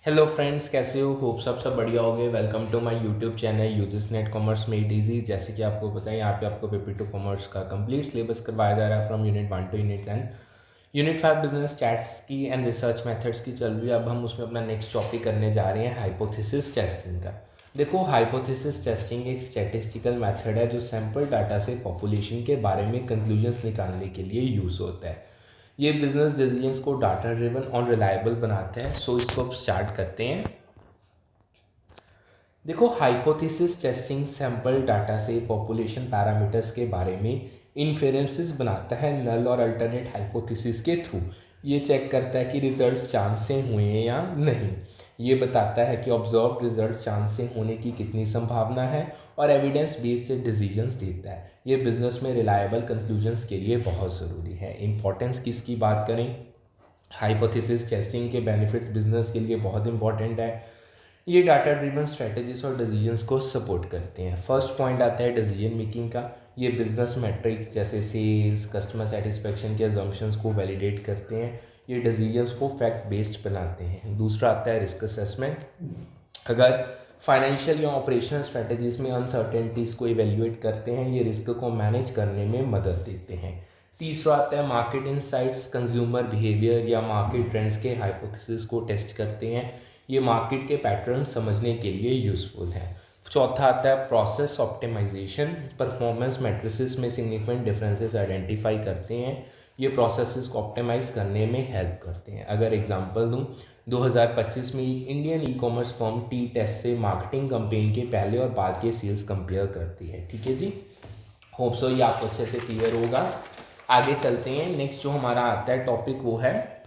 Hello friends, कैसे हो? Hope सब बढ़िया होगे। Welcome to my YouTube channel UGC NET commerce made easy. जैसे कि आपको पता है, यहाँ पे आपको पेपर टू कॉमर्स का कंप्लीट सिलेबस करवाया जा रहा है from unit 1 to unit 10। Unit 5 business stats की एंड रिसर्च मेथड्स की चल रही है। अब हम उसमें अपना नेक्स्ट टॉपिक करने जा रहे हैं हाइपोथेसिस टेस्टिंग का। देखो, हाइपोथेसिस टेस्टिंग एक स्टैटिस्टिकल मेथड है जो सैम्पल डाटा से पॉपुलेशन के बारे में कंक्लूजन्स निकालने के लिए यूज़ होता है। ये बिजनेस डिसीजंस को डाटा ड्रिवन और रिलायबल बनाते हैं। सो इसको अब स्टार्ट करते हैं। देखो, हाइपोथेसिस टेस्टिंग सैंपल डाटा से पॉपुलेशन पैरामीटर्स के बारे में इन्फेरेंसेस बनाता है नल और अल्टरनेट हाइपोथेसिस के थ्रू। ये चेक करता है कि रिजल्ट्स चांस से हुए हैं या नहीं। ये बताता है कि ऑब्जर्व रिजल्ट चांस से होने की कितनी संभावना है और एविडेंस बेस्ड डिसीजंस देता है। ये बिजनेस में रिलायबल कंक्लूजन्स के लिए बहुत ज़रूरी है। इंपॉर्टेंस किसकी बात करें, हाइपोथेसिस टेस्टिंग के बेनिफिट्स बिजनेस के लिए बहुत इंपॉर्टेंट है। ये डाटा ड्रिवन स्ट्रेटजीज और डिसीजंस को सपोर्ट करते हैं। फर्स्ट पॉइंट आता है डिसीजन मेकिंग का। ये बिजनेस मैट्रिक्स जैसे सेल्स, कस्टमर सेटिस्फेक्शन के अजम्पशंस को वैलिडेट करते हैं। ये डिसीजंस को फैक्ट बेस्ड बनाते हैं। दूसरा आता है रिस्क असेसमेंट। अगर फाइनेंशियल या ऑपरेशनल स्ट्रेटजीज में अनसर्टेनिटीज़ को इवेल्युएट करते हैं, ये रिस्क को मैनेज करने में मदद देते हैं। तीसरा आता है मार्केट इंसाइट्स। कंज्यूमर बिहेवियर या मार्केट ट्रेंड्स के हाइपोथेसिस को टेस्ट करते हैं। ये मार्केट के पैटर्न समझने के लिए यूज़फुल है। चौथा आता है प्रोसेस ऑप्टिमाइजेशन। परफॉर्मेंस मैट्रिसेस में सिग्निफिकेंट डिफरेंसेस आइडेंटिफाई करते हैं। ये प्रोसेसेस को ऑप्टिमाइज करने में हेल्प करते हैं। अगर एग्जांपल दूं, 2025 में एक Indian e commerce firm t test से मार्केटिंग कैंपेन के पहले और बाद के सेल्स कंपेयर करती है। ठीक है जी, होप सो ये आपको अच्छे से क्लियर होगा। आगे चलते हैं। नेक्स्ट जो हमारा आता है टॉपिक वो है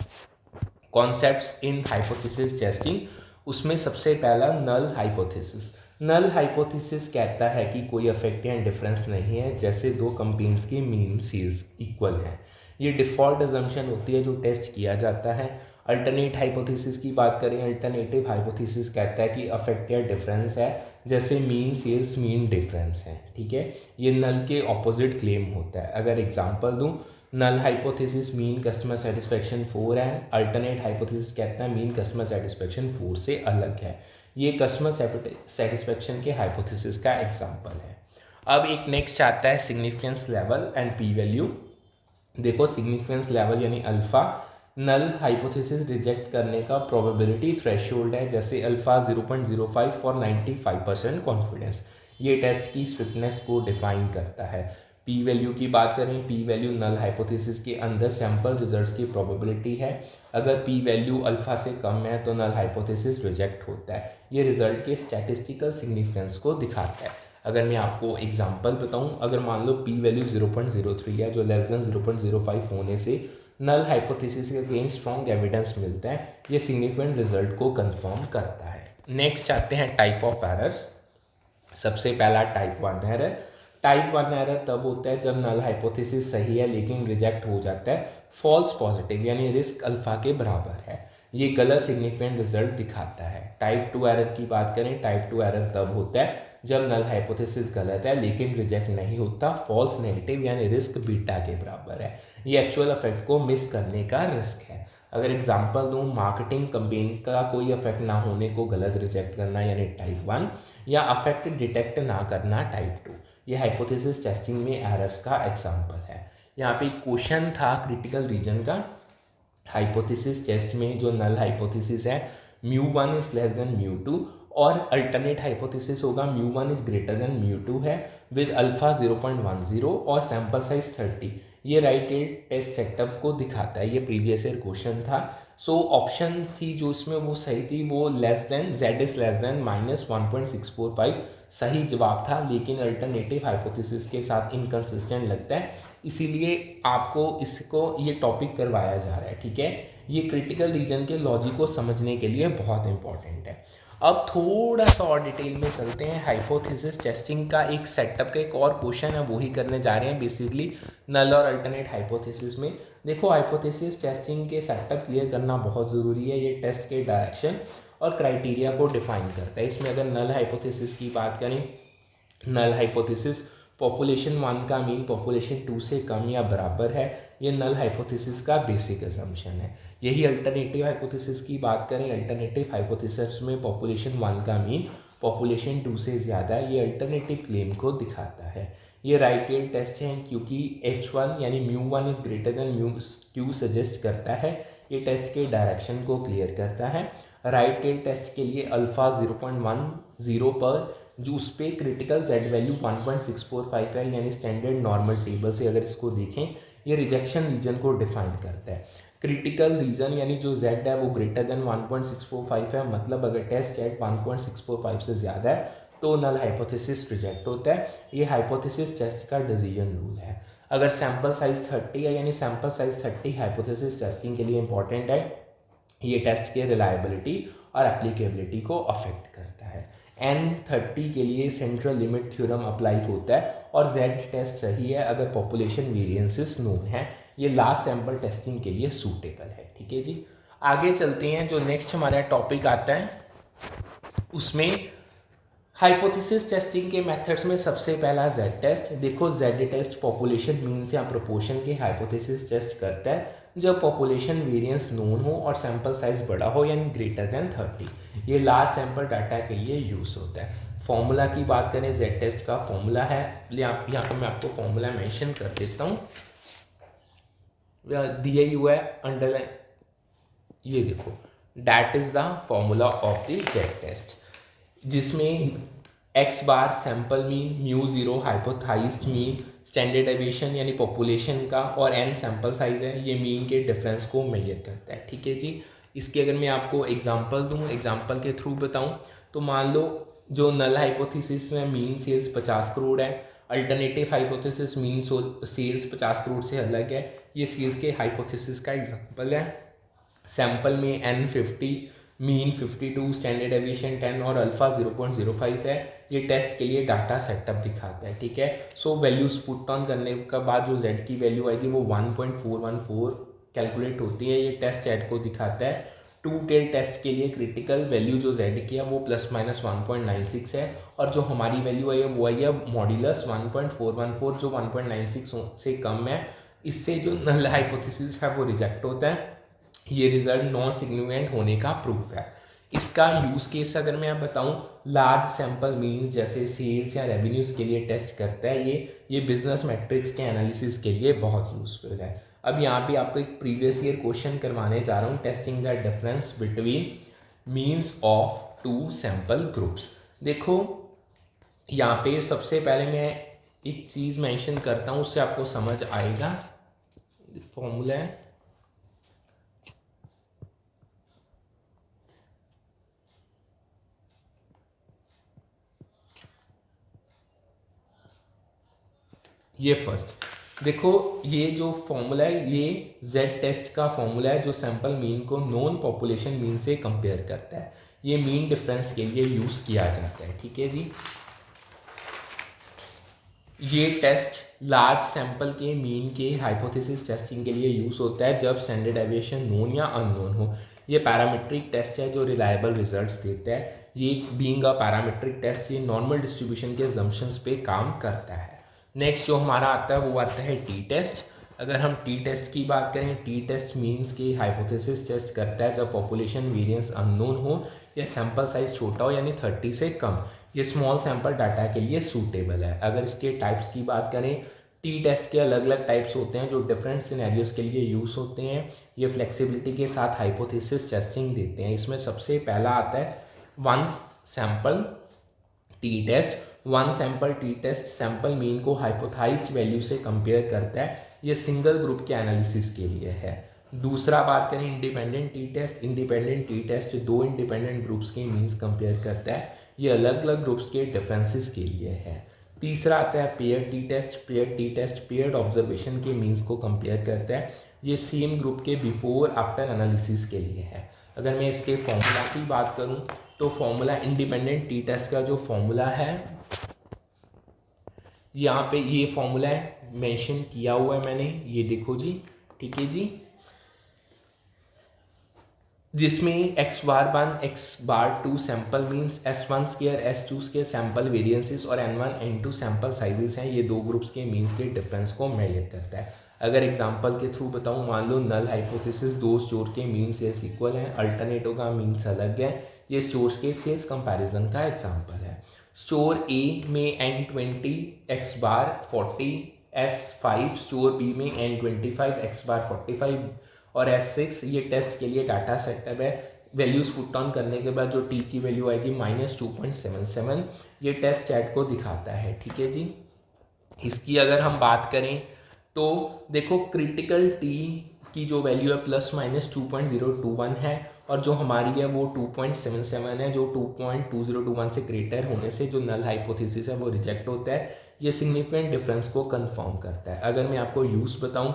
कॉन्सेप्ट्स इन हाइपोथेसिस टेस्टिंग। उसमें सबसे पहला नल हाइपोथेसिस। नल हाइपोथेसिस कहता है कि कोई अफेक्ट या डिफरेंस नहीं है जैसे दो कंपेन्स की मीन सेल्स इक्वल हैं। ये डिफ़ॉल्ट अजम्पशन होती है जो टेस्ट किया जाता है। अल्टरनेट हाइपोथेसिस की बात करें, अल्टरनेटिव हाइपोथेसिस कहता है कि अफेक्ट या डिफरेंस है जैसे मीन सेल्स मीन डिफरेंस है। ठीक है, ये नल के ऑपोजिट क्लेम होता है। अगर एग्जांपल दूं, null hypothesis mean customer satisfaction 4 है। अल्टरनेट हाइपोथेसिस कहता है मीन कस्टमर सेटिस्फेक्शन 4 से अलग है। ये कस्टमर सेटिस्फेक्शन के हाइपोथेसिस का एग्जांपल है। अब एक नेक्स्ट आता है significance level and P value. देखो, सिग्निफिकेंस लेवल यानी अल्फ़ा नल हाइपोथेसिस रिजेक्ट करने का प्रोबेबिलिटी थ्रेशोल्ड है। जैसे अल्फ़ा 0.05 फॉर 95% कॉन्फिडेंस। ये टेस्ट की स्ट्रिक्टनेस को डिफाइन करता है। पी वैल्यू की बात करें, पी वैल्यू नल हाइपोथेसिस के अंदर सैंपल रिजल्ट्स की प्रोबेबिलिटी है। अगर पी वैल्यू अल्फ़ा से कम है तो नल हाइपोथेसिस रिजेक्ट होता है। ये रिजल्ट के स्टैटिस्टिकल सिग्निफिकेंस को दिखाता है। अगर मैं आपको एग्जांपल बताऊं, अगर मान लो पी वैल्यू 0.03 है जो लेस देन 0.05 होने से नल हाइपोथेसिस के अगेंस्ट स्ट्रॉन्ग एविडेंस मिलता है। ये सिग्निफिकेंट रिजल्ट को कंफर्म करता है। नेक्स्ट आते हैं टाइप ऑफ एरर्स। सबसे पहला टाइप 1 एरर। टाइप 1 एरर तब होता है जब नल हाइपोथेसिस सही है लेकिन रिजेक्ट हो जाता है फॉल्स पॉजिटिव, यानी रिस्क अल्फा के बराबर है। ये गलत सिग्निफिकेंट रिजल्ट दिखाता है। टाइप 2 एरर की बात करें, टाइप 2 एरर तब होता है जब नल हाइपोथेसिस गलत है लेकिन रिजेक्ट नहीं होता फॉल्स नेगेटिव, यानी रिस्क बीटा के बराबर है। ये एक्चुअल इफेक्ट को मिस करने का रिस्क है। अगर एग्जांपल दूं, मार्केटिंग कैंपेन का कोई इफेक्ट ना होने को गलत रिजेक्ट करना यानी टाइप 1, या अफेक्ट डिटेक्ट ना करना टाइप 2। ये हाइपोथेसिस टेस्टिंग में एरर्स का एग्जांपल है। यहाँ पे क्वेश्चन था क्रिटिकल रीजन का। हाइपोथेसिस टेस्ट में जो नल हाइपोथेसिस है μ1 इज लेस देन μ2 और अल्टरनेट हाइपोथेसिस होगा μ1 इज ग्रेटर देन μ2 है विद अल्फा 0.10 और सैंपल साइज 30। ये राइट टेस्ट सेटअप को दिखाता है। ये प्रीवियस ईयर क्वेश्चन था। सो ऑप्शन थी जो इसमें वो सही थी वो less than z is less than -1.645 सही जवाब था, लेकिन अल्टरनेटिव हाइपोथेसिस के साथ इनकंसिस्टेंट लगता है, इसीलिए आपको इसको ये टॉपिक करवाया जा रहा है। ठीक है, ये क्रिटिकल रीजन के लॉजिक को समझने के लिए बहुत इंपॉर्टेंट है। अब थोड़ा सा और डिटेल में चलते हैं। हाइपोथेसिस टेस्टिंग का एक सेटअप का एक और क्वेश्चन है, वही करने जा रहे हैं बेसिकली नल और अल्टरनेट हाइपोथेसिस में। देखो, हाइपोथेसिस टेस्टिंग के सेटअप क्लियर करना बहुत ज़रूरी है। ये टेस्ट के डायरेक्शन और क्राइटेरिया को डिफाइन करता है। इसमें अगर नल हाइपोथेसिस की बात करें, नल हाइपोथेसिस पॉपुलेशन 1 का मीन पॉपुलेशन 2 से कम या बराबर है, ये नल हाइपोथेसिस का बेसिक असम्पशन है। यही अल्टरनेटिव हाइपोथेसिस की बात करें, अल्टरनेटिव हाइपोथेसिस में पॉपुलेशन 1 का मीन पॉपुलेशन 2 से ज़्यादा है, ये अल्टरनेटिव क्लेम को दिखाता है। ये राइट टेल टेस्ट है क्योंकि H1 यानी μ1 इज़ ग्रेटर देन μ2 सजेस्ट करता है, ये टेस्ट के डायरेक्शन को क्लियर करता है। राइट टेल टेस्ट के लिए अल्फ़ा 0.10 पर जो उस पर क्रिटिकल जेड वैल्यू 1.645 है, यानी स्टैंडर्ड नॉर्मल टेबल से अगर इसको देखें ये रिजेक्शन रीजन को डिफाइन करता है। क्रिटिकल रीजन यानी जो जेड है वो ग्रेटर देन 1.645 है, मतलब अगर टेस्ट जेड 1.645 से ज़्यादा है तो नल हाइपोथेसिस रिजेक्ट होता है। ये हाइपोथेसिस टेस्ट का डिसीजन रूल है। अगर सैंपल साइज 30 है, यानी सैंपल साइज 30 हाइपोथेसिस टेस्टिंग के लिए इंपॉर्टेंट है, ये टेस्ट के रिलायबिलिटी और एप्लीकेबिलिटी को अफेक्ट करता है। N30 के लिए सेंट्रल लिमिट थ्योरम अप्लाई होता है और Z टेस्ट सही है अगर पॉपुलेशन वेरिएंसेस नोन है। ये लास्ट सैंपल टेस्टिंग के लिए सूटेबल है। ठीक है जी, आगे चलते हैं। जो नेक्स्ट हमारा टॉपिक आता है उसमें हाइपोथेसिस टेस्टिंग के मेथड्स में सबसे पहला Z टेस्ट। देखो Z टेस्ट पॉपुलेशन मीन्स या प्रोपोर्शन के हाइपोथेसिस टेस्ट करता है जब पॉपुलेशन वेरिएंस नोन हो और सैंपल साइज बड़ा हो यानी ग्रेटर देन 30। ये लार्ज सैंपल डाटा के लिए यूज़ होता है। फॉर्मूला की बात करें, Z टेस्ट का फॉर्मूला है, यहाँ पे मैं आपको फॉर्मूला मेंशन कर देता हूँ, दिया हुआ है अंडरलाइन, ये देखो, that is the formula of the Z test, जिसमें x bar sample mean, μ0 hypothesized mean, standard deviation यानी पॉपुलेशन का, और n सैंपल साइज है, ये मीन के डिफरेंस को मेजर करता है। ठीक है जी, इसके अगर मैं आपको एग्जांपल दूं, एग्जांपल के थ्रू बताऊं, तो मान लो जो नल हाइपोथेसिस में मीन सेल्स 50 करोड़ है, alternative hypothesis mean sales 50 crore से अलग है। ये सेल्स के हाइपोथेसिस का एग्जाम्पल है। सैंपल में N50, मीन 52, स्टैंडर्ड डेविएशन 10 और अल्फा 0.05 है। ये टेस्ट के लिए डाटा सेटअप दिखाता है। ठीक है, सो वैल्यूज पुट ऑन करने के बाद जो Z की वैल्यू आएगी वो 1.414 कैलकुलेट होती है। ये टेस्ट Z को दिखाता है। टू टेल टेस्ट के लिए क्रिटिकल वैल्यू जो Z की है वो ±1.96 है, और जो हमारी वैल्यू आई है वो आई है मॉड्यूलस 1.414 जो 1.96 से कम है। इससे जो नल हाइपोथेसिस है वो रिजेक्ट होता है। ये रिजल्ट नॉन सिग्निफिकेंट होने का प्रूफ है। इसका यूज़ केस अगर मैं आप बताऊं, लार्ज सैंपल मीन्स जैसे सेल्स या रेवेन्यूज़ के लिए टेस्ट करता है। ये बिजनेस मैट्रिक्स के एनालिसिस के लिए बहुत यूज़फुल है। अब यहाँ पे आपको एक प्रीवियस ईयर क्वेश्चन करवाने जा रहा हूँ, testing the difference between means of two sample groups. देखो यहाँ पे सबसे पहले मैं एक चीज़ मेंशन करता हूँ, उससे आपको समझ आएगा। फॉर्मूला है, ये फर्स्ट देखो, ये जो फॉर्मूला है ये Z टेस्ट का फॉर्मूला है जो सैंपल मीन को नॉन पॉपुलेशन मीन से कंपेयर करता है। ये मीन डिफरेंस के लिए यूज़ किया जाता है। ठीक है जी, ये टेस्ट लार्ज सैंपल के मीन के हाइपोथेसिस टेस्टिंग के लिए यूज़ होता है जब स्टैंडर्ड डेविएशन नोन या अननोन हो। ये पैरामीट्रिक टेस्ट है जो रिलायबल रिजल्ट्स देता है। ये बीइंग अ पैरामीट्रिक टेस्ट, ये नॉर्मल डिस्ट्रीब्यूशन के अजम्पशंस पे काम करता है। नेक्स्ट जो हमारा आता है वो आता है टी टेस्ट। अगर हम टी टेस्ट की बात करें, टी टेस्ट मीन्स की हाइपोथेसिस टेस्ट करता है जब पॉपुलेशन वेरिएंस अननोन हो या सैंपल साइज छोटा हो यानी 30 से कम। ये स्मॉल सैंपल डाटा के लिए सूटेबल है। अगर इसके टाइप्स की बात करें, टी टेस्ट के अलग अलग टाइप्स होते हैं जो डिफरेंट सिनेरियोज के लिए यूज़ होते हैं। ये फ्लेक्सिबिलिटी के साथ हाइपोथेसिस टेस्टिंग देते हैं। इसमें सबसे पहला आता है one sample t test. One sample t test sample mean को हाइपोथाइज्ड वैल्यू से कंपेयर करता है। ये सिंगल ग्रुप के एनालिसिस के लिए है। दूसरा बात करें independent t test. Independent t test दो इंडिपेंडेंट ग्रुप्स के मीन्स कंपेयर करता है। ये अलग अलग ग्रुप्स के डिफरेंसेस के लिए है। तीसरा आता है pair t test. Pair t test paired observation के मीन्स को कंपेयर करता है। ये सेम ग्रुप के बिफोर आफ्टर एनालिसिस के लिए है। अगर मैं इसके फॉर्मूला की बात करूं तो फॉर्मूला इंडिपेंडेंट टी टेस्ट का जो फॉर्मूला है, यहाँ पे ये फॉर्मूला है मेंशन किया हुआ है मैंने, ये देखो जी। ठीक है जी, जिसमें x बार 2 sample means S1 square S2 square sample variances और N1 N2 सैंपल साइजेस हैं, ये दो ग्रुप्स के मीन्स के डिफरेंस को मेजर करता है। अगर एग्जांपल के थ्रू बताऊं, मान लो नल हाइपोथेसिस दो स्टोर के मीन्स एस इक्वल हैं, अल्टरनेटो का मीन्स अलग है, ये स्टोर्स के सेल्स कंपैरिजन का एग्जांपल है। स्टोर ए में N20 x बार 40 S5, स्टोर बी में N25 x बार 45 और S6। ये टेस्ट के लिए डाटा सेटअप है। वैल्यूज़ पुट ऑन करने के बाद जो टी की वैल्यू आएगी -2.77, ये टेस्ट चैट को दिखाता है। ठीक है जी। इसकी अगर हम बात करें तो देखो क्रिटिकल टी की जो वैल्यू है ±2.021 है और जो हमारी है वो 2.77 है, जो 2.2021 से ग्रेटर होने से जो नल हाइपोथेसिस है वो रिजेक्ट होता है। ये सिग्निफिकेंट डिफरेंस को कंफर्म करता है। अगर मैं आपको यूज़ बताऊं,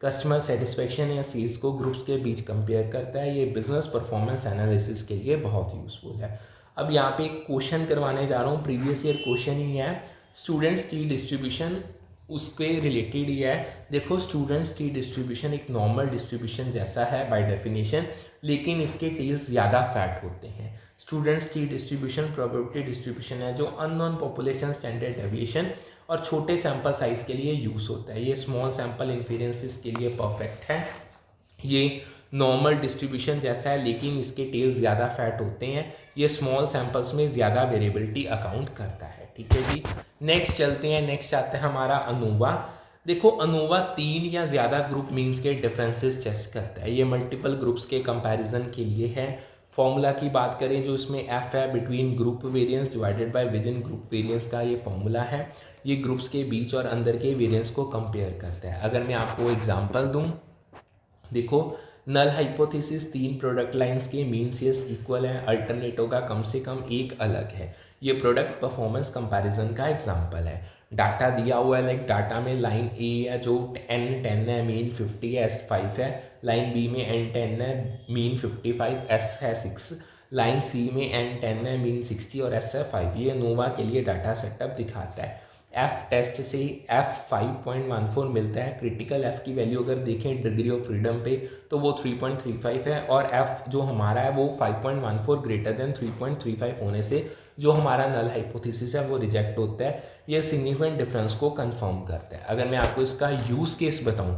कस्टमर सेटिस्फेक्शन या सेल्स को ग्रुप्स के बीच कंपेयर करता है। ये बिजनेस परफॉर्मेंस एनालिसिस के लिए बहुत यूज़फुल है। अब यहाँ पे एक क्वेश्चन करवाने जा रहा हूँ, प्रीवियस ईयर क्वेश्चन ही है। स्टूडेंट्स टी डिस्ट्रीब्यूशन उसके रिलेटेड ही है। देखो स्टूडेंट्स टी डिस्ट्रीब्यूशन एक नॉर्मल डिस्ट्रीब्यूशन जैसा है बाय डेफिनेशन, लेकिन इसके टेल्स ज़्यादा फैट होते हैं। Students T distribution probability distribution है जो अननोन पॉपुलेशन स्टैंडर्ड डेविएशन और छोटे सैंपल साइज के लिए यूज़ होता है। ये स्मॉल सैंपल इन्फेरेंसेस के लिए परफेक्ट है। ये नॉर्मल डिस्ट्रीब्यूशन जैसा है लेकिन इसके टेल्स ज़्यादा फैट होते हैं। ये स्मॉल सैंपल्स में ज़्यादा वेरिएबिलिटी अकाउंट करता है। ठीक है जी। नेक्स्ट चलते हैं। नेक्स्ट आता है हमारा अनोवा। देखो अनोवा 3 या ज़्यादा ग्रुप मीन्स के डिफरेंसेस चेक करता है। ये मल्टीपल ग्रुप्स के कंपैरिजन के लिए है। फॉर्मूला की बात करें जो इसमें एफ है, between group variance divided by with in group variance का ये फॉर्मूला है। ये ग्रुप्स के बीच और अंदर के वेरिएंस को कंपेयर करता है। अगर मैं आपको एग्जांपल दूं, देखो नल हाइपोथेसिस 3 प्रोडक्ट लाइंस के मीन सेल्स इक्वल है, अल्टरनेटो का कम से कम एक अलग है। ये प्रोडक्ट परफॉर्मेंस कंपैरिजन का एग्जांपल है। डाटा दिया हुआ है, लाइक डाटा में लाइन ए है जो N10 है, मीन 50 है, S5 है। लाइन बी में N10 है, मीन 55, S है 6। लाइन सी में N10 है, मीन 60 और S है 5। ये नोवा के लिए डाटा सेटअप दिखाता है। एफ टेस्ट से एफ 5.14 मिलता है। क्रिटिकल एफ की वैल्यू अगर देखें डिग्री ऑफ फ्रीडम पे तो वो 3.35 है और एफ जो हमारा है वो 5.14 ग्रेटर देन 3.35 होने से जो हमारा नल हाइपोथेसिस है वो रिजेक्ट होता है। ये सिग्निफिकेंट डिफरेंस को कंफर्म करता है। अगर मैं आपको इसका यूज़ केस बताऊं,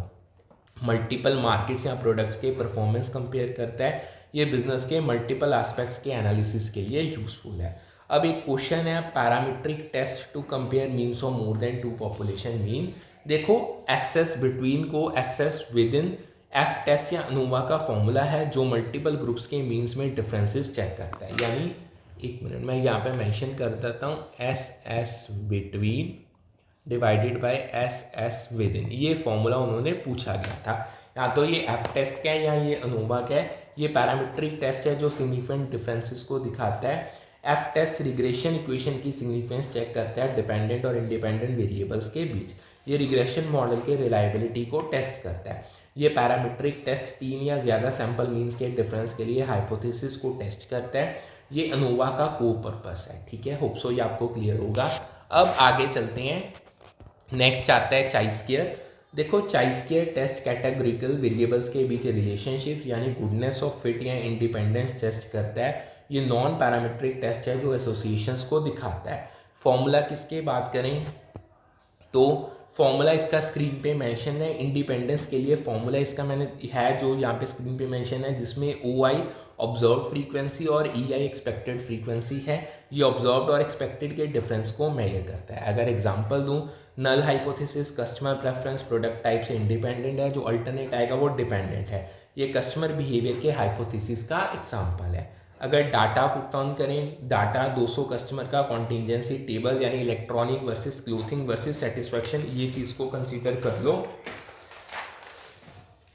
मल्टीपल मार्केट्स या प्रोडक्ट्स के परफॉर्मेंस कंपेयर करता है। ये बिजनेस के मल्टीपल एस्पेक्ट्स के एनालिसिस के लिए यूजफुल है। अब एक क्वेश्चन है, parametric test to compare means of more than 2 population mean. देखो एसएस बिटवीन को SS within F test या अनोवा का फॉर्मूला है जो मल्टीपल ग्रुप्स के मीन्स में डिफरेंसेस चेक करता है। यानी एक मिनट मैं यहाँ पे मेंशन कर देता हूँ, S S between divided by S S with in. ये फॉर्मूला उन्होंने पूछा गया था। या तो ये एफ टेस्ट का है या ये अनोवा का है। ये पैरामीट्रिक टेस्ट है जो सिग्निफिकेंट डिफरेंसेस को दिखाता है। एफ टेस्ट रिग्रेशन इक्वेशन की सिग्निफिकेंस चेक करता है डिपेंडेंट और इंडिपेंडेंट वेरिएबल्स के बीच। ये रिग्रेशन मॉडल के रिलायबिलिटी को टेस्ट करता है। ये पैरामीट्रिक टेस्ट 3 या ज़्यादा सैंपल मीन्स के डिफरेंस के लिए हाइपोथेसिस को टेस्ट करता है। ये अनोवा का को पर्पस है। ठीक है, होप सो ये आपको क्लियर होगा। अब आगे चलते हैं। नेक्स्ट आता है चाई स्क्वायर। देखो चाई स्क्वायर टेस्ट कैटेगोरिकल वेरिएबल्स के बीच रिलेशनशिप यानी गुडनेस ऑफ फिट या इंडिपेंडेंस टेस्ट करता है। ये नॉन पैरामीट्रिक टेस्ट है जो एसोसिएशंस को दिखाता है। फॉर्मूला किसके बात करें तो फॉर्मूला इसका स्क्रीन पे मेंशन है। इंडिपेंडेंस के लिए फॉर्मूला इसका मैंने है जो यहाँ पे स्क्रीन पे मेंशन है, जिसमें ओ आई ऑब्जर्व फ्रीक्वेंसी और ई आई एक्सपेक्टेड फ्रीक्वेंसी है। ये ऑब्जर्व्ड और एक्सपेक्टेड के डिफरेंस को मेजर करता है। अगर एग्जांपल दूं, null hypothesis customer preference product type से इंडिपेंडेंट है, जो अल्टरनेट आएगा वो डिपेंडेंट है। ये कस्टमर बिहेवियर के हाइपोथेसिस का एग्जाम्पल है। अगर डाटा पुट ऑन करें, डाटा 200 कस्टमर का कॉन्टिजेंसी टेबल यानी electronic versus clothing versus satisfaction, ये चीज़ को कंसीडर कर लो।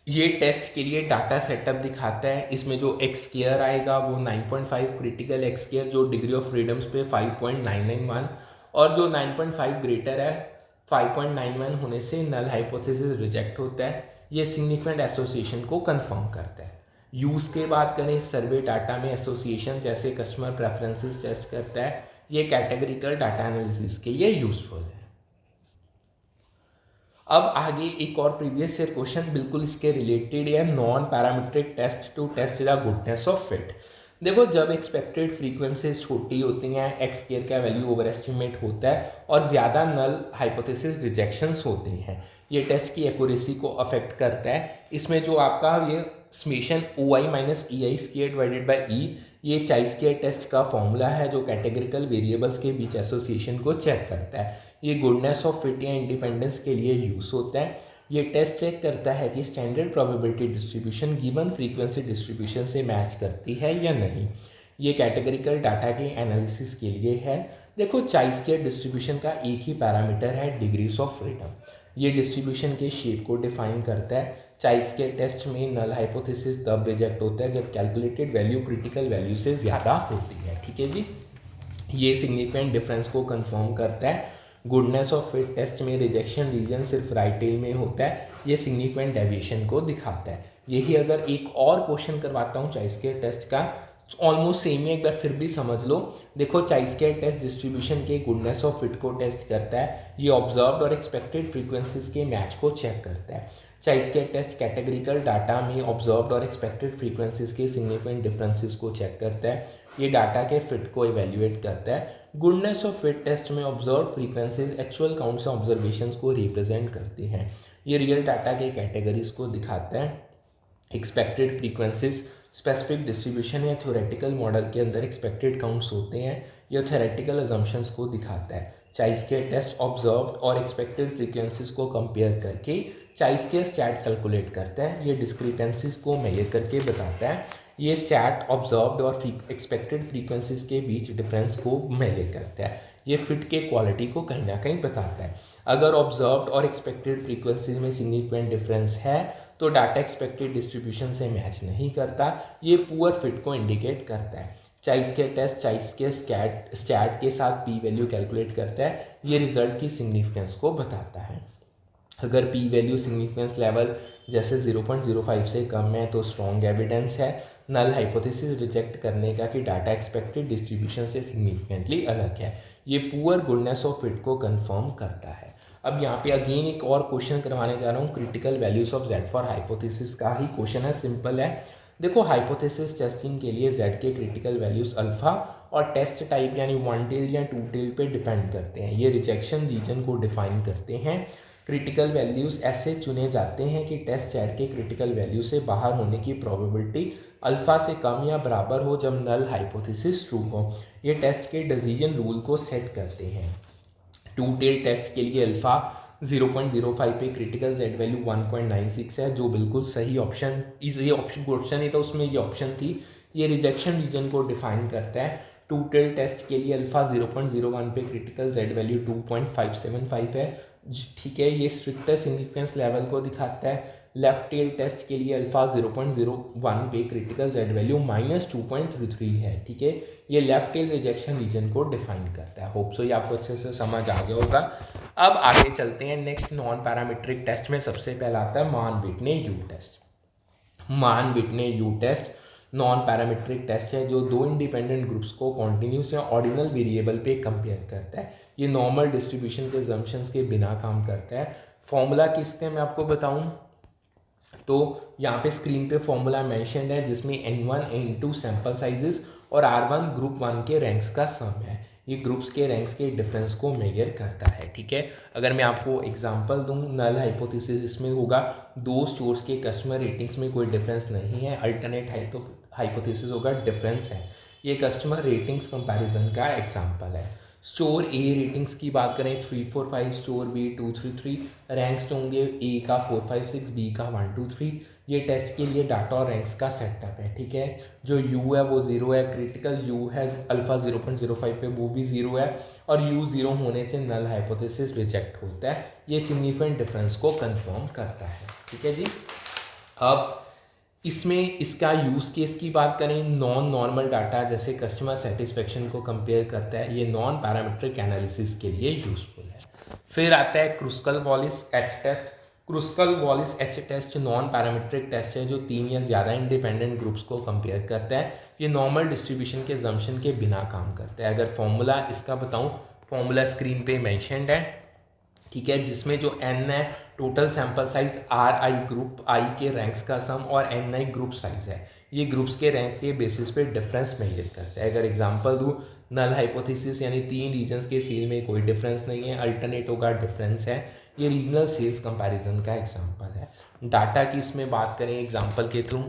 ये टेस्ट के लिए डाटा सेटअप दिखाता है। इसमें जो एक्स केयर आएगा वो 9.5, क्रिटिकल एक्स केयर जो डिग्री ऑफ फ्रीडम्स पे 5.991 और जो 9.5 ग्रेटर है 5.91 होने से नल हाइपोथेसिस रिजेक्ट होता है। ये सिग्निफिकेंट एसोसिएशन को कंफर्म करता है। यूज़ के बात करें, सर्वे डाटा में एसोसिएशन जैसे कस्टमर प्रेफरेंसेस टेस्ट करता है। ये कैटेगरिकल डाटा एनालिसिस के लिए यूजफुल है। अब आगे एक और प्रीवियस ईयर क्वेश्चन बिल्कुल इसके रिलेटेड है, non parametric test to test the goodness of fit. देखो जब एक्सपेक्टेड फ्रीक्वेंसीज छोटी होती हैं, एक्स केयर का वैल्यू ओवर एस्टिमेट होता है और ज़्यादा नल हाइपोथेसिस रिजेक्शंस होती हैं, ये टेस्ट की एक्यूरेसी को अफेक्ट करता है। इसमें जो आपका ये summation O I minus E I square divided by E, ये चाई स्क्वायर टेस्ट का फॉर्मूला है जो कैटेगरिकल वेरिएबल्स के बीच एसोसिएशन को चेक करता है। ये गुडनेस ऑफ फिट या इंडिपेंडेंस के लिए यूज़ होता है। ये टेस्ट चेक करता है कि standard probability distribution given frequency distribution से मैच करती है या नहीं। ये कैटेगरिकल डाटा के एनालिसिस के लिए है। देखो चाई स्क्वायर डिस्ट्रीब्यूशन का एक ही पैरामीटर है, डिग्रीज ऑफ फ्रीडम। ये डिस्ट्रीब्यूशन के शेप को डिफाइन करता है। चाई स्क्वायर टेस्ट में नल हाइपोथेसिस तब रिजेक्ट होता है जब कैलकुलेटेड वैल्यू क्रिटिकल वैल्यू से ज़्यादा होती है। ठीक है जी, ये सिग्निफिकेंट डिफरेंस को कंफर्म करता है। गुडनेस ऑफ फिट टेस्ट में रिजेक्शन रीजन सिर्फ राइट टेल में होता है, ये सिग्निफिकेंट डेविएशन को दिखाता है। यही अगर एक और क्वेश्चन करवाता हूँ चाई स्क्वायर टेस्ट का, ऑलमोस्ट सेम है, एक बार फिर भी समझ लो। देखो चाई स्क्वायर टेस्ट डिस्ट्रीब्यूशन के गुडनेस ऑफ फिट को टेस्ट करता है। ये ऑब्जर्व्ड और एक्सपेक्टेड फ्रीक्वेंसीज के मैच को चेक करता है। चाई स्क्वायर टेस्ट कैटेगरिकल डाटा में ऑब्जर्व्ड और एक्सपेक्टेड फ्रीक्वेंसीज के सिग्निफिकेंट डिफरेंसेस को चेक करता है। ये डाटा के फिट को इवेल्युएट करता है। गुडनेस ऑफ फिट टेस्ट में ऑब्जर्व फ्रीक्वेंसीज एक्चुअल काउंट से ऑब्जर्वेशंस को रिप्रेजेंट करती हैं। ये रियल डाटा के कैटेगरीज को दिखाता है। एक्सपेक्टेड फ्रीक्वेंसीज स्पेसिफिक डिस्ट्रीब्यूशन या थ्योरेटिकल मॉडल के अंदर एक्सपेक्टेड काउंट्स होते हैं, या थ्योरेटिकल अजम्पशंस को दिखाता है। चाई स्क्वायर टेस्ट ऑब्जर्व्ड और एक्सपेक्टेड फ्रीक्वेंसीज को कंपेयर करके चाई स्क्वायर स्टैट कैलकुलेट करता है। ये डिस्क्रिपेंसीज को मेजर करके बताता है। ये स्टैट ऑब्जर्व्ड और एक्सपेक्टेड फ्रीक्वेंसीज के बीच डिफरेंस को मेजर करता है। ये फिट के क्वालिटी को कहीं ना कहीं बताता है। अगर ऑब्जर्व्ड और एक्सपेक्टेड फ्रीक्वेंसीज में सिग्निफिकेंट डिफरेंस है तो डाटा एक्सपेक्टेड डिस्ट्रीब्यूशन से मैच नहीं करता, ये पुअर फिट को इंडिकेट करता है। चाई स्क्वायर टेस्ट चाई स्क्वायर स्टैट के साथ पी वैल्यू कैलकुलेट करता है। ये रिजल्ट की सिग्निफिकेंस को बताता है। अगर पी वैल्यू सिग्निफिकेंस लेवल जैसे 0.05 से कम है तो स्ट्रॉन्ग एविडेंस है नल हाइपोथेसिस रिजेक्ट करने का कि डाटा एक्सपेक्टेड डिस्ट्रीब्यूशन से सिग्निफिकेंटली अलग है। ये पुअर गुडनेस ऑफ फिट को कंफर्म करता है। अब यहाँ पे अगेन एक और क्वेश्चन करवाने जा रहा हूँ, critical values of Z for hypothesis का ही क्वेश्चन है, सिंपल है। देखो हाइपोथेसिस टेस्टिंग के लिए जेड के क्रिटिकल वैल्यूज अल्फा और टेस्ट टाइप यानी 1 टेल या 2 टेल पे डिपेंड करते हैं। ये रिजेक्शन रीजन को डिफाइन करते हैं। क्रिटिकल वैल्यूज़ ऐसे चुने जाते हैं कि टेस्ट सेट के क्रिटिकल वैल्यू से बाहर होने की प्रोबेबिलिटी अल्फा से कम या बराबर हो जब नल हाइपोथेसिस ट्रू हो। ये टेस्ट के डिसीजन रूल को सेट करते हैं। 2 टेल टेस्ट के लिए अल्फा 0.05 पे क्रिटिकल जेड वैल्यू 1.96 है, जो बिल्कुल सही ऑप्शन, ये ऑप्शन क्वेश्चन ही था उसमें ये ऑप्शन थी। ये रिजेक्शन रीजन को डिफाइन करता है। 2 टेल टेस्ट के लिए अल्फा 0.01 पे क्रिटिकल जेड वैल्यू 2.575 है, ठीक है, ये स्ट्रिक्टर सिग्निफिकेंस लेवल को दिखाता है। लेफ्ट टेल टेस्ट के लिए अल्फा 0.01 पे क्रिटिकल जेड वैल्यू -2.33 है, ठीक है, ये लेफ्ट टेल रिजेक्शन रीजन को डिफाइन करता है। होप सो ये आपको अच्छे से समझ आ गया होगा। अब आगे चलते हैं नेक्स्ट नॉन पैरामीट्रिक टेस्ट में। सबसे पहला आता है मान Whitney U test. Mann Whitney U test non parametric test है जो दो इंडिपेंडेंट ग्रुप्स को कॉन्टिन्यूस या ऑर्डिनल वेरिएबल पे कंपेयर करता है। ये नॉर्मल डिस्ट्रीब्यूशन के जम्पशंस के बिना काम करता है। फॉर्मूला किसके मैं आपको बताऊं तो यहाँ पे स्क्रीन पे फॉर्मूला मेंशन्ड है जिसमें N1 N2 सैंपल साइजेस और R1 ग्रुप 1 के रैंक्स का सम है। ये ग्रुप्स के रैंक्स के डिफरेंस को मेजर करता है, ठीक है। अगर मैं आपको एग्जांपल दूं, नल हाइपोथेसिस इसमें होगा 2 स्टोर्स के कस्टमर रेटिंग्स में कोई डिफरेंस नहीं है। अल्टरनेट हाइपोथेसिस होगा डिफरेंस है। ये कस्टमर रेटिंग्स कंपैरिजन का एग्जांपल है। स्टोर ए रेटिंग्स की बात करें 345, स्टोर बी 233, रैंक्स होंगे ए का 456, बी का 123। ये टेस्ट के लिए डाटा और रैंक्स का सेटअप है, ठीक है। जो यू है वो 0 है, क्रिटिकल यू है अल्फा 0.05 पे, वो भी 0 है, और यू 0 होने से नल हाइपोथेसिस रिजेक्ट होता है। ये सिग्निफिकेंट डिफरेंस को कंफर्म करता है, ठीक है जी। अब इसमें इसका यूज़ केस की बात करें, नॉन नॉर्मल डाटा जैसे कस्टमर सेटिस्फेक्शन को कंपेयर करता है। ये नॉन पैरामीट्रिक एनालिसिस के लिए यूजफुल है। फिर आता है Kruskal Wallis H test. Kruskal Wallis H test non parametric test है जो 3 या ज़्यादा इंडिपेंडेंट ग्रुप्स को कंपेयर करता है। ये नॉर्मल डिस्ट्रीब्यूशन के जम्पशन के बिना काम करता है। अगर फॉर्मूला इसका बताऊँ, फॉर्मूला स्क्रीन पे मेंशन्ड है, ठीक है, जिसमें जो n है total sample size are I group I के रैंक्स का सम और एन आई ग्रुप साइज है। ये ग्रुप्स के रैंक्स के बेसिस पे डिफरेंस मेजर करता है। अगर एग्जांपल दूँ, नल हाइपोथेसिस यानी 3 रीजन्स के सेल में कोई डिफरेंस नहीं है, अल्टरनेटों का डिफरेंस है, ये रीजनल सेल्स कंपैरिजन का एग्जांपल है। डाटा की इसमें बात करें एग्जांपल के थ्रू,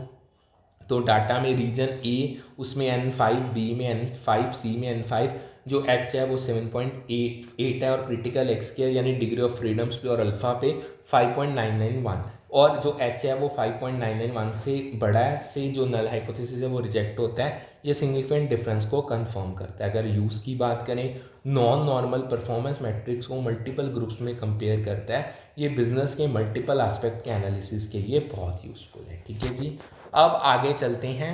तो डाटा में रीजन ए उसमें N5, बी में N5, सी में N5, जो एच है वो 7.8 है और क्रिटिकल एक्स केयर यानी डिग्री ऑफ फ्रीडम्स पे और अल्फा पे 5.991, और जो एच है वो 5.991 से बड़ा है से जो नल हाइपोथेसिस है वो रिजेक्ट होता है। ये सिग्निफिकेंट डिफरेंस को कंफर्म करता है। अगर यूज़ की बात करें, नॉन नॉर्मल परफॉर्मेंस मैट्रिक्स को मल्टीपल ग्रुप्स में कंपेयर करता है। ये बिजनेस के मल्टीपल एस्पेक्ट के एनालिसिस के लिए बहुत यूजफुल है। ठीक है जी, अब आगे चलते हैं।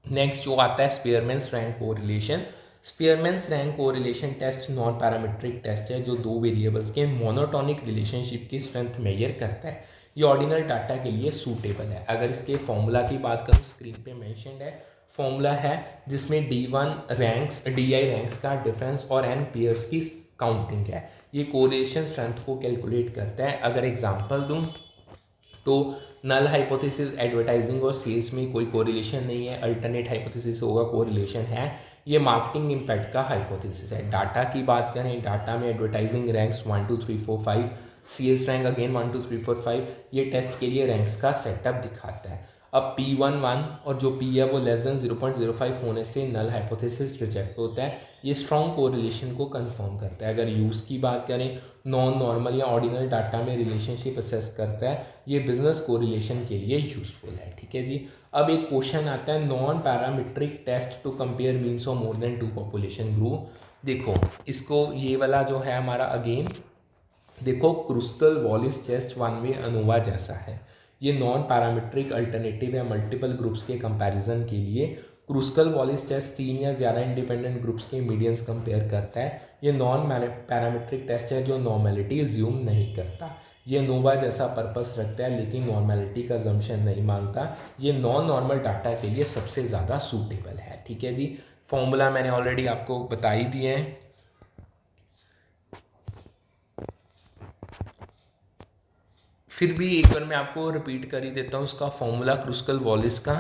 नेक्स्ट जो आता है Spearman's rank correlation. Spearman's rank correlation test non parametric test है जो दो वेरिएबल्स के मोनोटोनिक रिलेशनशिप की स्ट्रेंथ मेजर करता है। ये ऑर्डिनल डाटा के लिए सूटेबल है। अगर इसके फॉर्मूला की बात करूँ, स्क्रीन पे मेंशन्ड है। फॉर्मूला है जिसमें D1 रैंक्स DI रैंक्स का डिफरेंस और N पेयर्स की काउंटिंग है। ये कोरिलेशन स्ट्रेंथ को कैलकुलेट करता है। अगर एग्जांपल दूं तो नल हाइपोथेसिस एडवर्टाइजिंग और सेल्स में कोई कोरिलेशन नहीं है, अल्टरनेट हाइपोथेसिस होगा कोरिलेशन है। ये मार्केटिंग इम्पैक्ट का हाइपोथेसिस है। डाटा की बात करें, डाटा में advertising ranks 1 2 3 4 5, sales rank again 1 2 3 4 5। ये टेस्ट के लिए रैंक्स का सेटअप दिखाता है। अब P11 और जो P है वो लेस देन 0.05 होने से नल हाइपोथेसिस रिजेक्ट होता है। ये स्ट्रॉन्ग कोरिलेशन को कंफर्म करता है। अगर यूज़ की बात करें, नॉन नॉर्मल या ऑर्डिनल डाटा में रिलेशनशिप असेस करता है। ये बिजनेस कोरिलेशन के लिए यूजफुल है। ठीक है जी, अब एक क्वेश्चन आता है, non parametric test to compare means of more than 2 population group. देखो इसको, ये वाला जो है हमारा अगेन देखो Kruskal Wallis test one way ANOVA जैसा है। ये नॉन पैरामीट्रिक अल्टरनेटिव है मल्टीपल ग्रुप्स के कंपैरिजन के लिए। क्रुस्कल वॉलिस टेस्ट 3 या ज़्यादा इंडिपेंडेंट ग्रुप्स के मीडियंस कंपेयर करता है। ये नॉन पैरामीट्रिक टेस्ट है जो नॉर्मेलिटी ज्यूम नहीं करता। ये नोवा जैसा पर्पस रखता है लेकिन नॉर्मेलिटी का जम्पशन नहीं मांगता। ये नॉन नॉर्मल डाटा के लिए सबसे ज़्यादा सूटेबल है। ठीक है जी, फॉर्मूला मैंने ऑलरेडी आपको बता ही दिए हैं। फिर भी एक बार मैं आपको रिपीट कर ही देता हूँ उसका फॉर्मूला क्रुस्कल वॉलिस का,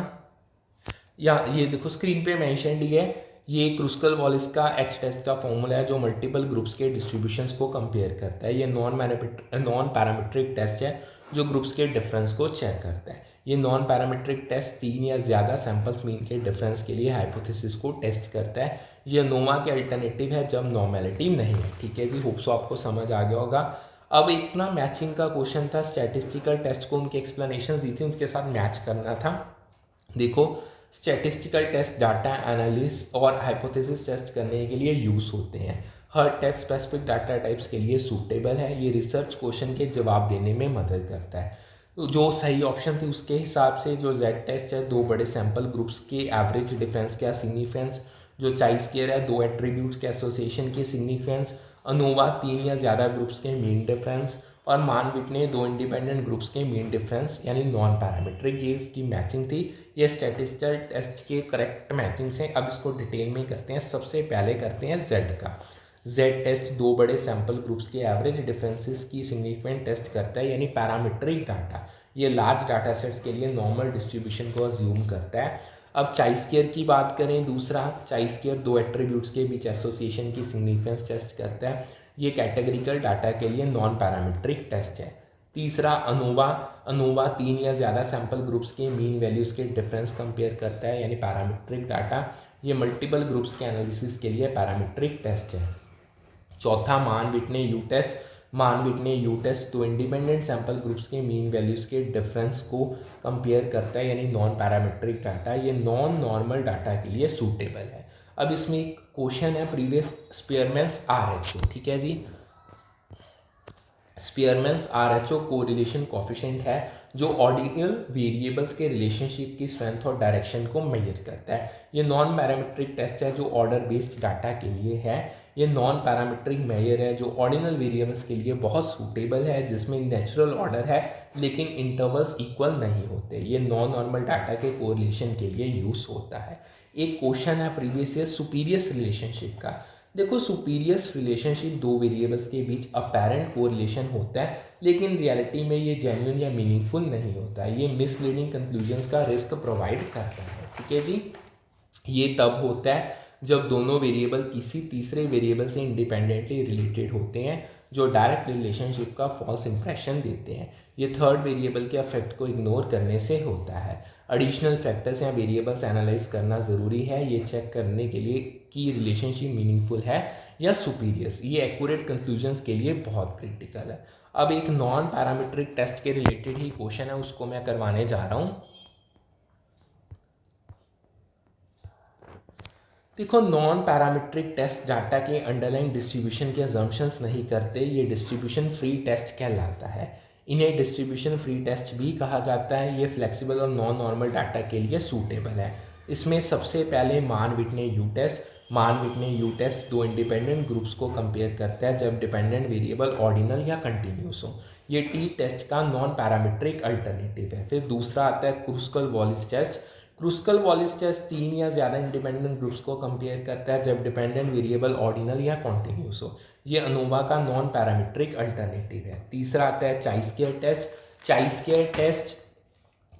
या ये देखो स्क्रीन पे मेंशन्ड ही है। ये क्रुस्कल वॉलिस का एच टेस्ट का फॉर्मूला है जो मल्टीपल ग्रुप्स के डिस्ट्रीब्यूशंस को कंपेयर करता है। ये नॉन पैरामीट्रिक टेस्ट है जो ग्रुप्स के डिफरेंस को चेक करता है। ये नॉन पैरामीट्रिक टेस्ट 3 या ज़्यादा सैंपल्स मीन के डिफरेंस के लिए हाइपोथेसिस को टेस्ट करता है। ये नोवा के अल्टरनेटिव है जब नॉर्मेलिटी नहीं है। ठीक है जी, होप सो आपको समझ आ गया होगा। अब एक ना मैचिंग का क्वेश्चन था, स्टैटिस्टिकल टेस्ट को उनकी एक्सप्लेनेशन दी थी उनके साथ मैच करना था। देखो स्टैटिस्टिकल टेस्ट डाटा एनालिसिस और हाइपोथेसिस टेस्ट करने के लिए यूज़ होते हैं। हर टेस्ट स्पेसिफिक डाटा टाइप्स के लिए सूटेबल है। ये रिसर्च क्वेश्चन के जवाब देने में मदद करता है। तो जो सही ऑप्शन थी उसके हिसाब से जो जेड टेस्ट है, दो बड़े सैंपल ग्रुप्स के एवरेज डिफरेंस क्या सिग्निफिकेंस, जो चाई स्क्वायर है दो एट्रीब्यूट्स के एसोसिएशन की सिग्निफिकेंस, अनोवा 3 या ज़्यादा ग्रुप्स के मीन डिफरेंस, और मान विटने दो इंडिपेंडेंट ग्रुप्स के मीन डिफरेंस यानी नॉन पैरामीट्रिक, ये इसकी मैचिंग थी। ये स्टैटिस्टिकल टेस्ट के करेक्ट मैचिंग से। अब इसको डिटेल में करते हैं। सबसे पहले करते हैं जेड का। जेड टेस्ट दो बड़े सैंपल ग्रुप्स के एवरेज डिफरेंसेस की सिग्निफिकेंट टेस्ट करता है यानी पैरामीट्रिक डाटा। ये लार्ज डाटा सेट्स के लिए नॉर्मल डिस्ट्रीब्यूशन को अज्यूम करता है। अब चाई स्क्वायर की बात करें, दूसरा चाई स्क्वायर दो एट्रीब्यूट्स के बीच एसोसिएशन की सिग्निफिकेंस टेस्ट करता है। ये कैटेगरिकल डाटा के लिए नॉन पैरामीट्रिक टेस्ट है। तीसरा अनोवा 3 या ज़्यादा सैंपल ग्रुप्स के मीन वैल्यूज़ के डिफरेंस कंपेयर करता है यानी पैरामीट्रिक डाटा। ये मल्टीपल ग्रुप्स के एनालिसिस के लिए पैरामीट्रिक टेस्ट है। चौथा मान विटने यू टेस्ट दो इंडिपेंडेंट सैंपल ग्रुप्स के मीन वैल्यूज़ के डिफरेंस को कंपेयर करता है यानी नॉन पैरामीट्रिक डाटा। ये नॉन नॉर्मल डाटा के लिए सूटेबल है। अब इसमें एक क्वेश्चन है प्रीवियस स्पीयरमैन्स आरएचओ। ठीक है जी, स्पीयरमैन्स आरएचओ कोरिलेशन कोएफिशिएंट है जो ऑर्डिनल वेरिएबल्स के रिलेशनशिप की स्ट्रेंथ और डायरेक्शन को मेजर करता है। ये नॉन पैरामीट्रिक टेस्ट है जो ऑर्डर बेस्ड डाटा के लिए है। ये नॉन पैरामीट्रिक मेजर है जो ऑर्डिनल वेरिएबल्स के लिए बहुत सूटेबल है, जिसमें नेचुरल ऑर्डर है लेकिन इंटरवल्स इक्वल नहीं होते। ये नॉन नॉर्मल डाटा के कोरिलेशन के लिए यूज होता है। एक क्वेश्चन है प्रीवियस ईयर सुपीरियस रिलेशनशिप का। देखो सुपीरियस रिलेशनशिप दो वेरिएबल्स के बीच अपेरेंट कोरिलेशन होता है, लेकिन रियलिटी में ये जेन्युइन या मीनिंगफुल नहीं होता है। ये मिसलीडिंग कंक्लूजन्स का रिस्क प्रोवाइड करता है। ठीक है जी, ये तब होता है जब दोनों वेरिएबल किसी तीसरे वेरिएबल से इंडिपेंडेंटली रिलेटेड होते हैं जो डायरेक्ट रिलेशनशिप का फॉल्स इंप्रेशन देते हैं। ये थर्ड वेरिएबल के इफेक्ट को इग्नोर करने से होता है। एडिशनल फैक्टर्स या वेरिएबल्स एनालाइज करना ज़रूरी है ये चेक करने के लिए कि रिलेशनशिप मीनिंगफुल है या सुपीरियस। ये एक्यूरेट कंक्लूजन्स के लिए बहुत क्रिटिकल है। अब एक नॉन पैरामीट्रिक टेस्ट के रिलेटेड ही क्वेश्चन है, उसको मैं करवाने जा रहा हूँ। देखो नॉन पैरामीट्रिक टेस्ट डाटा के अंडरलाइन डिस्ट्रीब्यूशन के अजम्पशंस नहीं करते, ये डिस्ट्रीब्यूशन फ्री टेस्ट कहलाता है। इन्हें डिस्ट्रीब्यूशन फ्री टेस्ट भी कहा जाता है। ये फ्लेक्सिबल और नॉन नॉर्मल डाटा के लिए सूटेबल है। इसमें सबसे पहले मान विटने यू टेस्ट दो इंडिपेंडेंट ग्रुप्स को कंपेयर करता है जब डिपेंडेंट वेरिएबल ऑर्डिनल या कंटिन्यूस हो। ये टी टेस्ट का नॉन पैरामीट्रिक अल्टरनेटिव है। फिर दूसरा आता है क्रूस्कल-वालिस टेस्ट। क्रूस्कल-वालिस टेस्ट तीन या ज़्यादा इंडिपेंडेंट ग्रुप्स को कंपेयर करता है जब डिपेंडेंट वेरिएबल ऑर्डिनल या कॉन्टिन्यूस हो। ये अनोवा का नॉन पैरामीट्रिक अल्टरनेटिव है। तीसरा आता है चाई-स्क्वायर टेस्ट। चाई-स्क्वायर टेस्ट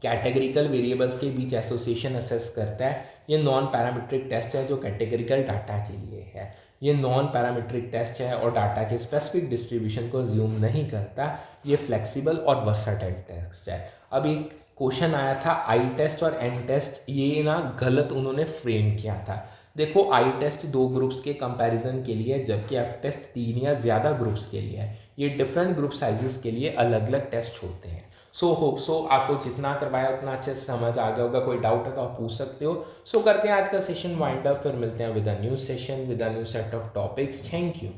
कैटेगरिकल वेरिएबल्स के बीच एसोसिएशन असेस करता है। ये नॉन पैरामीट्रिक टेस्ट है जो कैटेगरिकल डाटा के लिए है। ये नॉन पैरामीट्रिक टेस्ट है और डाटा के स्पेसिफिक डिस्ट्रीब्यूशन को ज्यूम नहीं करता। ये फ्लेक्सिबल और वर्सटाइल टेस्ट है। अब एक क्वेश्चन आया था आई टेस्ट और एन टेस्ट, ये ना गलत उन्होंने फ्रेम किया था। देखो आई टेस्ट दो ग्रुप्स के कंपैरिजन के लिए जबकि एफ टेस्ट तीन या ज़्यादा ग्रुप्स के लिए है। ये डिफरेंट ग्रुप साइजेस के लिए अलग अलग टेस्ट होते हैं। सो होप सो आपको जितना करवाया उतना अच्छे से समझ आ गया होगा। कोई डाउट है तो आप पूछ सकते हो। सो करते हैं आज का सेशन वाइंड अप, फिर मिलते हैं with a new session with a new set of topics. Thank you.